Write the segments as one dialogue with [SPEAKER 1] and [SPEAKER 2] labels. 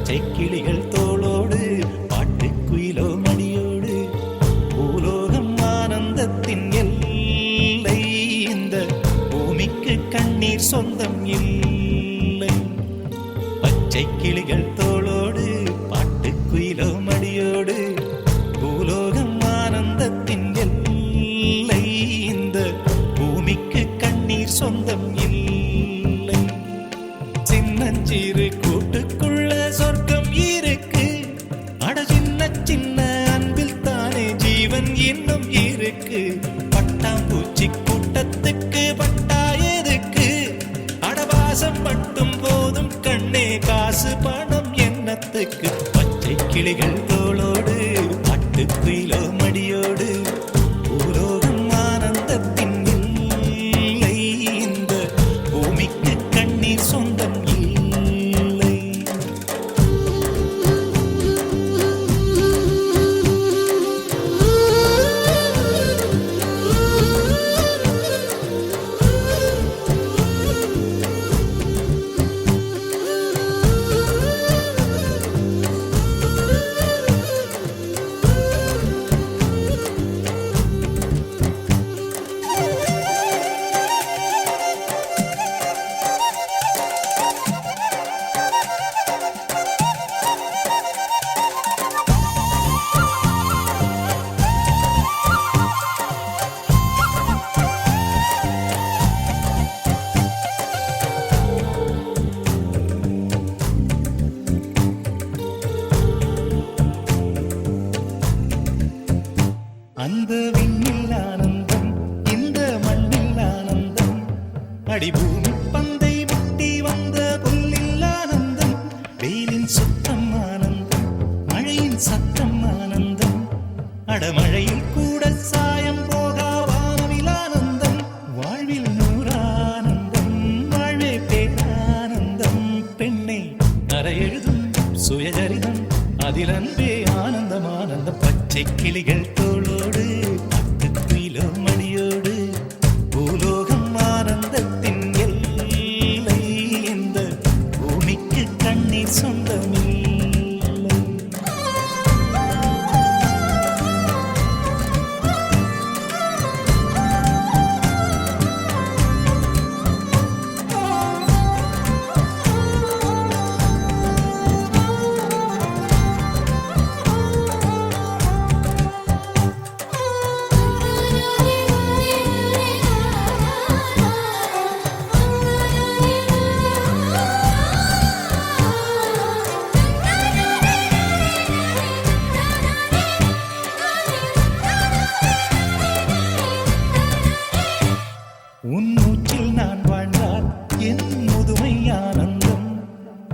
[SPEAKER 1] பச்சை கிளிகள் தோளோடு பாட்டுக்குயிலோ மடியோடு பூலோகம் ஆனந்தத்தின் எல்லை. இந்த பூமிக்கு கண்ணீர் சொந்தம் இல்லை. பச்சை கிளிகள் தோளோடு பாட்டுக்குயிலோ மடியோடு பூலோகம் ஆனந்தத்தின் எல்லை. இந்த பூமிக்கு கண்ணீர் சொந்தம் இல்லை. சின்னஞ்சிறு கூட்டுக்குள்ள சொர்க்கம் இருக்கு. அட சின்ன சின்ன அன்பில் தானே ஜீவன் இன்னும் இருக்கு. பட்டாம்பூச்சி கூட்டத்துக்கு பட்டா எதுக்கு? அடவாசம் மட்டும் போதும் கண்ணே, காசு பணம் என்னத்துக்கு? பச்சை கிளிகள் தோளோடு பாட்டுக்குயிலோ மடியோடு பூலோகம் ஆனந்தத்தின் இல்லை. இந்த பூமிக்கு கண்ணீர் சொந்தம் இல்லை. அந்த விண்ணில் ஆனந்தம், இந்த மண்ணில் ஆனந்தம். அடிபூமி பந்தை விட்டி வந்த புல்லில் ஆனந்தம். வெயிலின் சுத்தம் ஆனந்தம், மழையின் சத்தம் ஆனந்தம். அடமழையில் கூட சாயம் போகா வானவில் ஆனந்தம். வாழ்வில் நூறானந்தம், வாழ்வே பேரானந்தம். பெண்ணை அறையெழுதும் சுயசரிதம், அதில் அன்பே ஆனந்தம் ஆனந்தம். பச்சை கிளிகள் தோளோடு பாட்டுக்குயிலோ மடியோடு பூலோகம் ஆனந்தத்தின் எல்லை. இந்த பூமிக்கு கண்ணீர் சொந்தமில்லை. உன் மூச்சில் நான் வாழ்ந்தால் என் முதுமை ஆனந்தம்.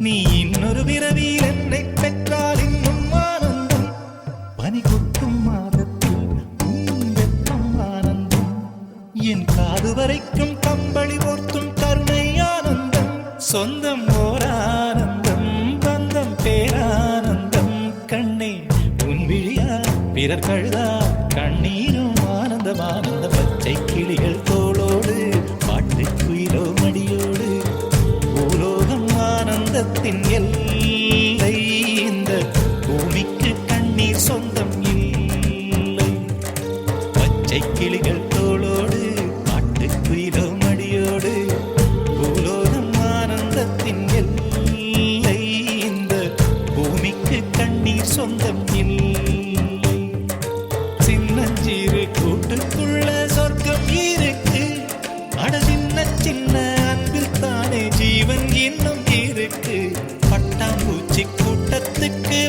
[SPEAKER 1] நீ இன்னொரு பிறவியில் என்னை பெற்றால் இன்னும் ஆனந்தம். பனி கொட்டும் மாதத்தில் உன் வெப்பம் ஆனந்தம். என் காது வரைக்கும் கம்பளி போர்த்தும் கருணை ஆனந்தம். சொந்தம் ஓர் ஆனந்தம், பந்தம் பேரானந்தம். கண்ணே உன் விழியா பிறர் கழுதா கண்ணீரும் ஆனந்தம் ஆனந்தம். பச்சை கிளிகள் தோளோடு பாட்டுக்குயிலோ மடியோடு பூலோகம் ஆனந்தத்தின் எல்லை. இந்த பூமிக்கு கண்ணீர் சொந்தம் இல்லை. பச்சை கிளிகள் தோளோடு பாட்டுக்குயிலோ மடியோடு பூலோகம் ஆனந்தத்தின் எல்லை. இந்த பூமிக்கு கண்ணீர் சொந்தம் இல்லை. சின்னஞ்சிறு கூட்டுக்குள்ள சொர்க்கம் இருக்கு. அட சின்ன சின்ன அன்பில் தானே ஜீவன் இன்னும் இருக்கு. பட்டாம்பூச்சி கூட்டத்துக்கு